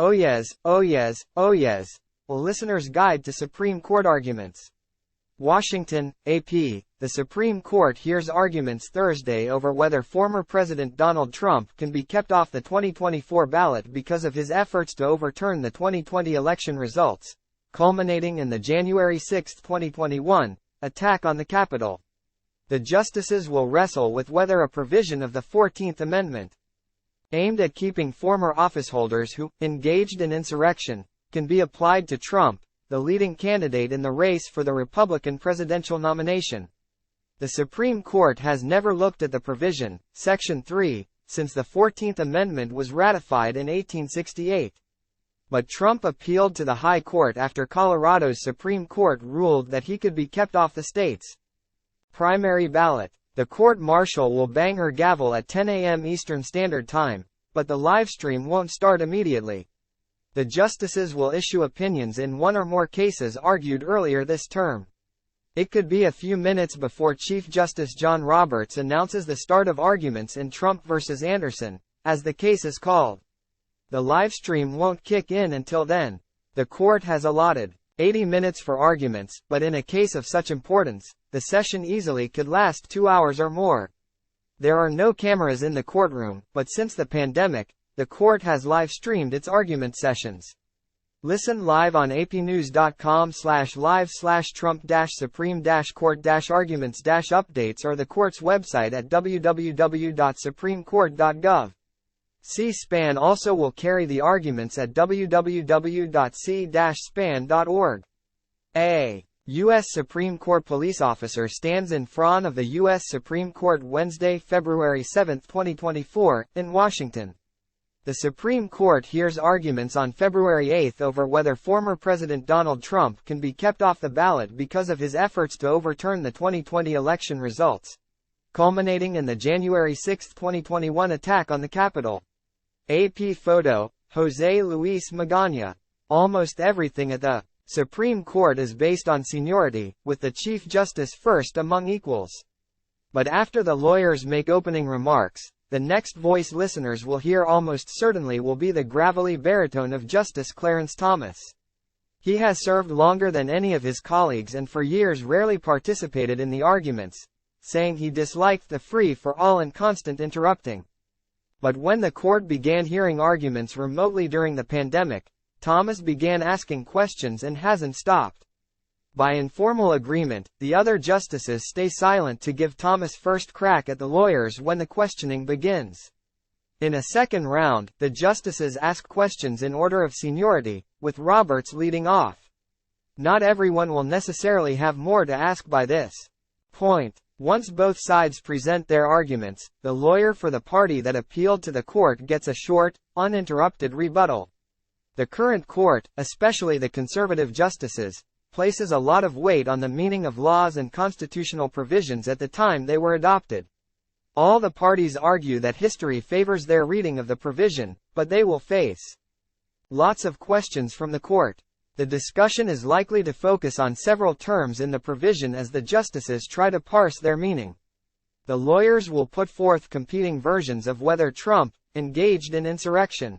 Oyez, Oyez, Oyez. A listener's guide to Supreme Court arguments. Washington, AP. The Supreme Court hears arguments Thursday over whether former President Donald Trump can be kept off the 2024 ballot because of his efforts to overturn the 2020 election results, culminating in the January 6, 2021, attack on the Capitol. The justices will wrestle with whether a provision of the 14th Amendment, aimed at keeping former officeholders who engaged in insurrection, can be applied to Trump, the leading candidate in the race for the Republican presidential nomination. The Supreme Court has never looked at the provision, Section 3, since the 14th Amendment was ratified in 1868. But Trump appealed to the High Court after Colorado's Supreme Court ruled that he could be kept off the state's primary ballot. The court-martial will bang her gavel at 10 a.m. Eastern Standard Time, but the livestream won't start immediately. The justices will issue opinions in one or more cases argued earlier this term. It could be a few minutes before Chief Justice John Roberts announces the start of arguments in Trump v. Anderson, as the case is called. The livestream won't kick in until then. The court has allotted 80 minutes for arguments, but in a case of such importance, the session easily could last 2 hours or more. There are no cameras in the courtroom, but since the pandemic, the court has live-streamed its argument sessions. Listen live on apnews.com/live/Trump-Supreme-Court-Arguments-Updates or the court's website at www.supremecourt.gov. C-SPAN also will carry the arguments at www.c-span.org. A U.S. Supreme Court police officer stands in front of the U.S. Supreme Court Wednesday, February 7, 2024, in Washington. The Supreme Court hears arguments on February 8 over whether former President Donald Trump can be kept off the ballot because of his efforts to overturn the 2020 election results, culminating in the January 6, 2021 attack on the Capitol. AP photo, Jose Luis Magana. Almost everything at the Supreme Court is based on seniority, with the Chief Justice first among equals. But after the lawyers make opening remarks, the next voice listeners will hear almost certainly will be the gravelly baritone of Justice Clarence Thomas. He has served longer than any of his colleagues and for years rarely participated in the arguments, saying he disliked the free-for-all and constant interrupting. But when the court began hearing arguments remotely during the pandemic, Thomas began asking questions and hasn't stopped. By informal agreement, the other justices stay silent to give Thomas first crack at the lawyers when the questioning begins. In a second round, the justices ask questions in order of seniority, with Roberts leading off. Not everyone will necessarily have more to ask by this point. Once both sides present their arguments, the lawyer for the party that appealed to the court gets a short, uninterrupted rebuttal. The current court, especially the conservative justices, places a lot of weight on the meaning of laws and constitutional provisions at the time they were adopted. All the parties argue that history favors their reading of the provision, but they will face lots of questions from the court. The discussion is likely to focus on several terms in the provision as the justices try to parse their meaning. The lawyers will put forth competing versions of whether Trump engaged in insurrection.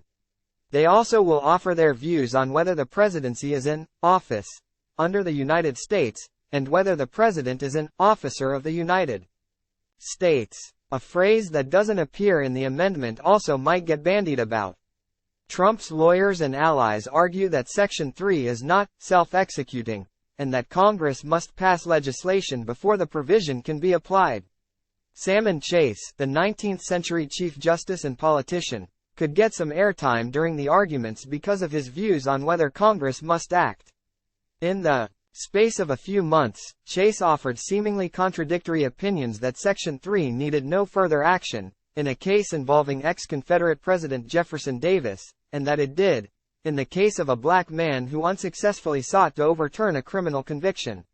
They also will offer their views on whether the presidency is in office under the United States, and whether the president is an officer of the United States. A phrase that doesn't appear in the amendment also might get bandied about. Trump's lawyers and allies argue that Section 3 is not self-executing, and that Congress must pass legislation before the provision can be applied. Salmon Chase, the 19th-century Chief Justice and politician, could get some airtime during the arguments because of his views on whether Congress must act. In the space of a few months, Chase offered seemingly contradictory opinions that Section 3 needed no further action, in a case involving ex-Confederate President Jefferson Davis, and that it did, in the case of a black man who unsuccessfully sought to overturn a criminal conviction.